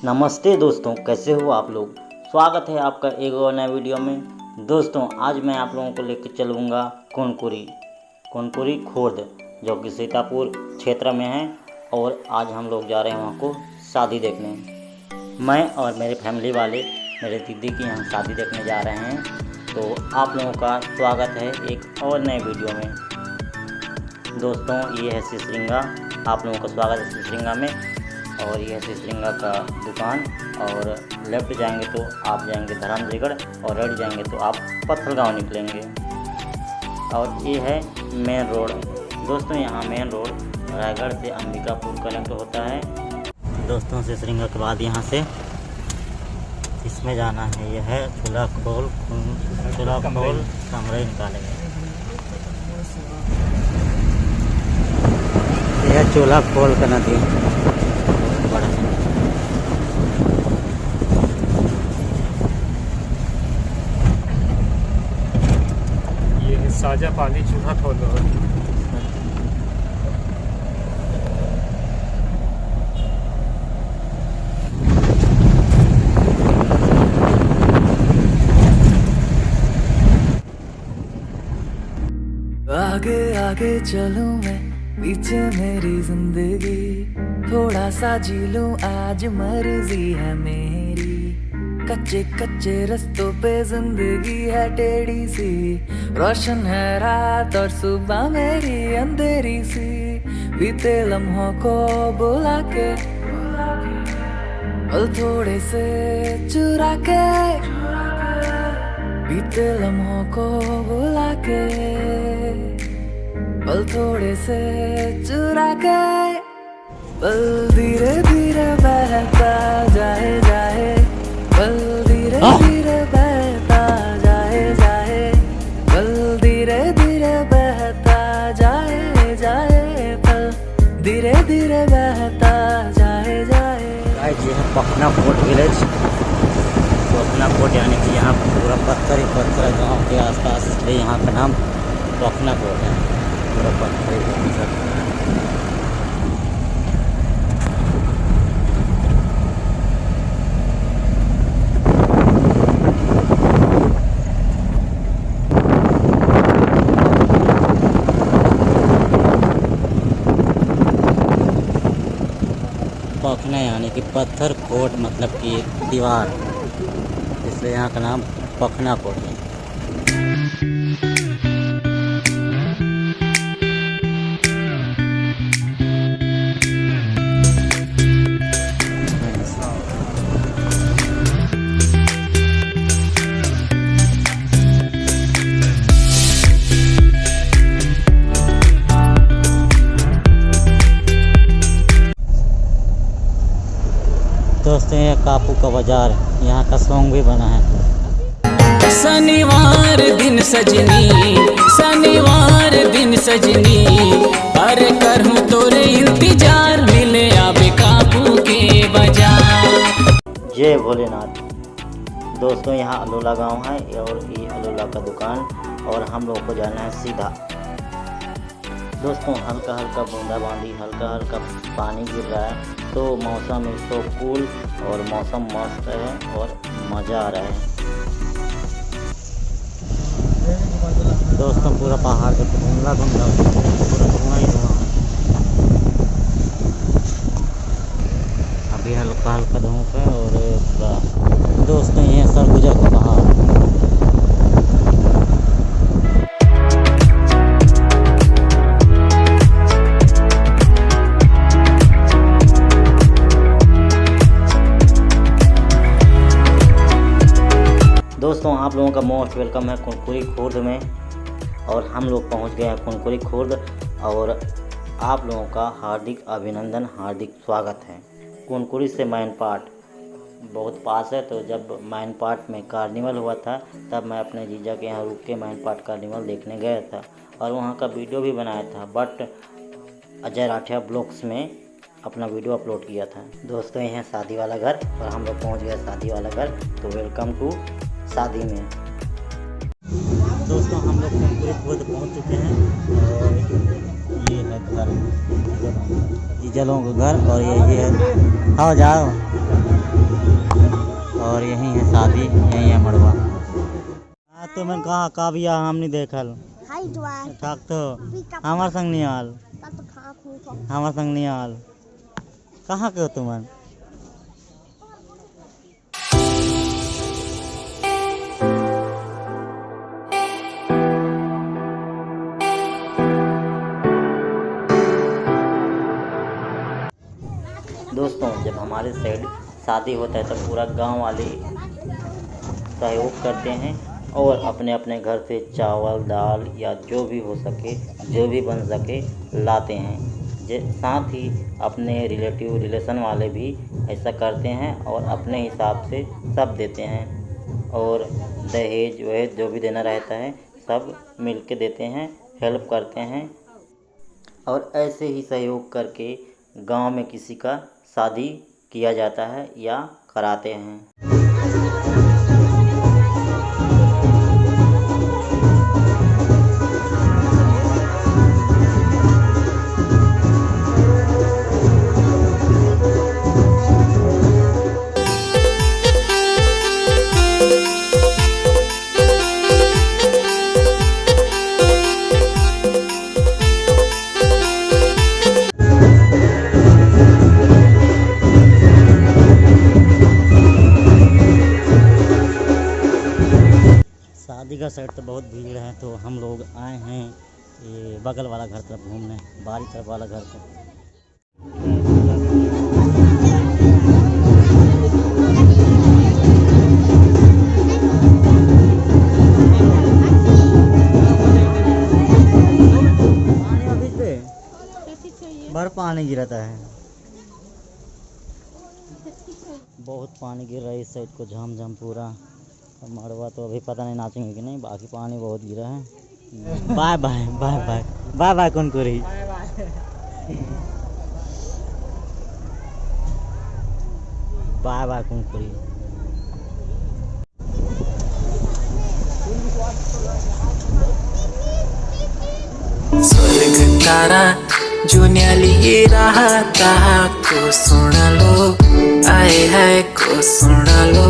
नमस्ते दोस्तों, कैसे हो आप लोग। स्वागत है आपका एक और नए वीडियो में। दोस्तों आज मैं आप लोगों को लेकर चलूँगा कुनकुरी खुर्द, जो कि सीतापुर क्षेत्र में है। और आज हम लोग जा रहे हैं वहाँ को शादी देखने। मैं और मेरे फैमिली वाले मेरे दीदी की यहाँ शादी देखने जा रहे हैं। तो आप लोगों का स्वागत है एक और नए वीडियो में। दोस्तों ये है सिसरिंगा, आप लोगों का स्वागत है सिसरिंगा में। और ये है सिसरिंगा का दुकान। और लेफ्ट जाएंगे तो आप जाएंगे धर्मजयगढ़, और राइट जाएंगे तो आप पत्थलगांव निकलेंगे। और ये है मेन रोड। दोस्तों यहाँ मेन रोड रायगढ़ से अंबिकापुर कनेक्ट होता है। दोस्तों सिसरिंगा के बाद यहाँ से इसमें जाना है। यह है चूल्हा खोल कमरे निकालेंगे। यह चूल्हा खोल का नदी बड़ा है। ये साजा पानी चूल्हा खोल रहा है। आगे आगे चलूं मैं, पीछे मेरी जिंदगी, थोड़ा सा जी लूं आज मर्जी है मेरी। कच्चे कच्चे रस्तों पे जिंदगी है टेढ़ी सी, रोशन है रात और सुबह मेरी अंधेरी सी। बीते लम्हों को बुला के पल थोड़े से चुरा के, बीते लम्हों को बुला के पल थोड़े से चुरा के, पल धीरे धीरे बहता जाए जाए, पल धीरे धीरे बहता जाए जाए, पल धीरे धीरे बहता जाए जाए, पल धीरे धीरे बहता जाए जाए। ये है पखना कोट विलेज। पखना कोट यानी कि यहाँ पूरा पत्थर ही पत्थर है गाँव के आसपास, इसलिए यहाँ का नाम पखना कोट है। पूरा पत्थर ही पत्थर। पखना यानी कि पत्थर कोट, मतलब कि दीवार, इसलिए यहाँ का नाम पखना कोट है। दोस्तों ये कापू का बाजार, यहाँ का सॉन्ग भी बना है। शनिवार दिन सजनी, शनिवार दिन सजनी, अरे करूँ तोरे इंतजार, मिले आबे कापू के बाजार। जय भोलेनाथ। दोस्तों यहाँ अलोला गांव है और ये अलोला का दुकान, और हम लोग को जाना है सीधा। दोस्तों हल्का हल्का बूंदाबांदी, हल्का हल्का पानी गिर रहा है, तो मौसम इस तो कूल और मौसम मस्त है और मज़ा आ रहा है। दोस्तों पूरा पहाड़ पे धुंधला धुंधला, पूरा धुआं ही धुआं है। अभी हल्का हल्का धूप है और पूरा। दोस्तों ये सरगुजा का पहाड़। दोस्तों आप लोगों का मोस्ट वेलकम है कुनकुरी खुर्द में, और हम लोग पहुंच गए हैं कुनकुरी खुर्द। और आप लोगों का हार्दिक अभिनंदन, हार्दिक स्वागत है। कुनकुरी से मैन पाट बहुत पास है, तो जब मैन पाट में कार्निवल हुआ था तब मैं अपने जीजा के यहाँ रुक के मैन पाट कार्निवल देखने गया था, और वहाँ का वीडियो भी बनाया था। बट अजय राठिया ब्लॉग्स में अपना वीडियो अपलोड किया था। दोस्तों ये है शादी वाला घर, और हम लोग पहुँच गए शादी वाला घर। तो वेलकम टू शादी में। दोस्तों हम लोग कुनकुरी खुर्द पहुँच चुके हैं, और ये है घर, जीजा लोगों का घर। और ये है, आओ जाओ। और यहीं है शादी, यहीं है मड़वा। हाँ तो मैं कहा का बिया हम नहीं देखल ठाक तो हमार संग नहीं आल, हमार संग नहीं आल। कहाँ के हो तुमन? दोस्तों जब हमारे साइड शादी होता है तो पूरा गांव वाले सहयोग करते हैं और अपने अपने घर से चावल दाल या जो भी हो सके, जो भी बन सके लाते हैं। साथ ही अपने रिलेशन वाले भी ऐसा करते हैं और अपने हिसाब से सब देते हैं और दहेज वहेज जो भी देना रहता है सब मिल के देते हैं, हेल्प करते हैं। और ऐसे ही सहयोग करके गांव में किसी का शादी किया जाता है या कराते हैं। शादी का साइड तो बहुत भीड़ है तो हम लोग आए हैं ये बगल वाला घर तरफ घूमने, बारी तरफ वाला घर को। पानी अभी से भर पानी गिरता है, बहुत पानी गिर रहा है इस साइड को झम पूरा। मड़वा तो अभी पता नहीं नाचेंगे कि नहीं, बाकी पानी बहुत गिरा है। Bye bye bye bye bye bye Kunkuri, bye bye Kunkuri. स्वर्ग तारा जो न्याली रहा को सुन लो, आए है को सुन लो।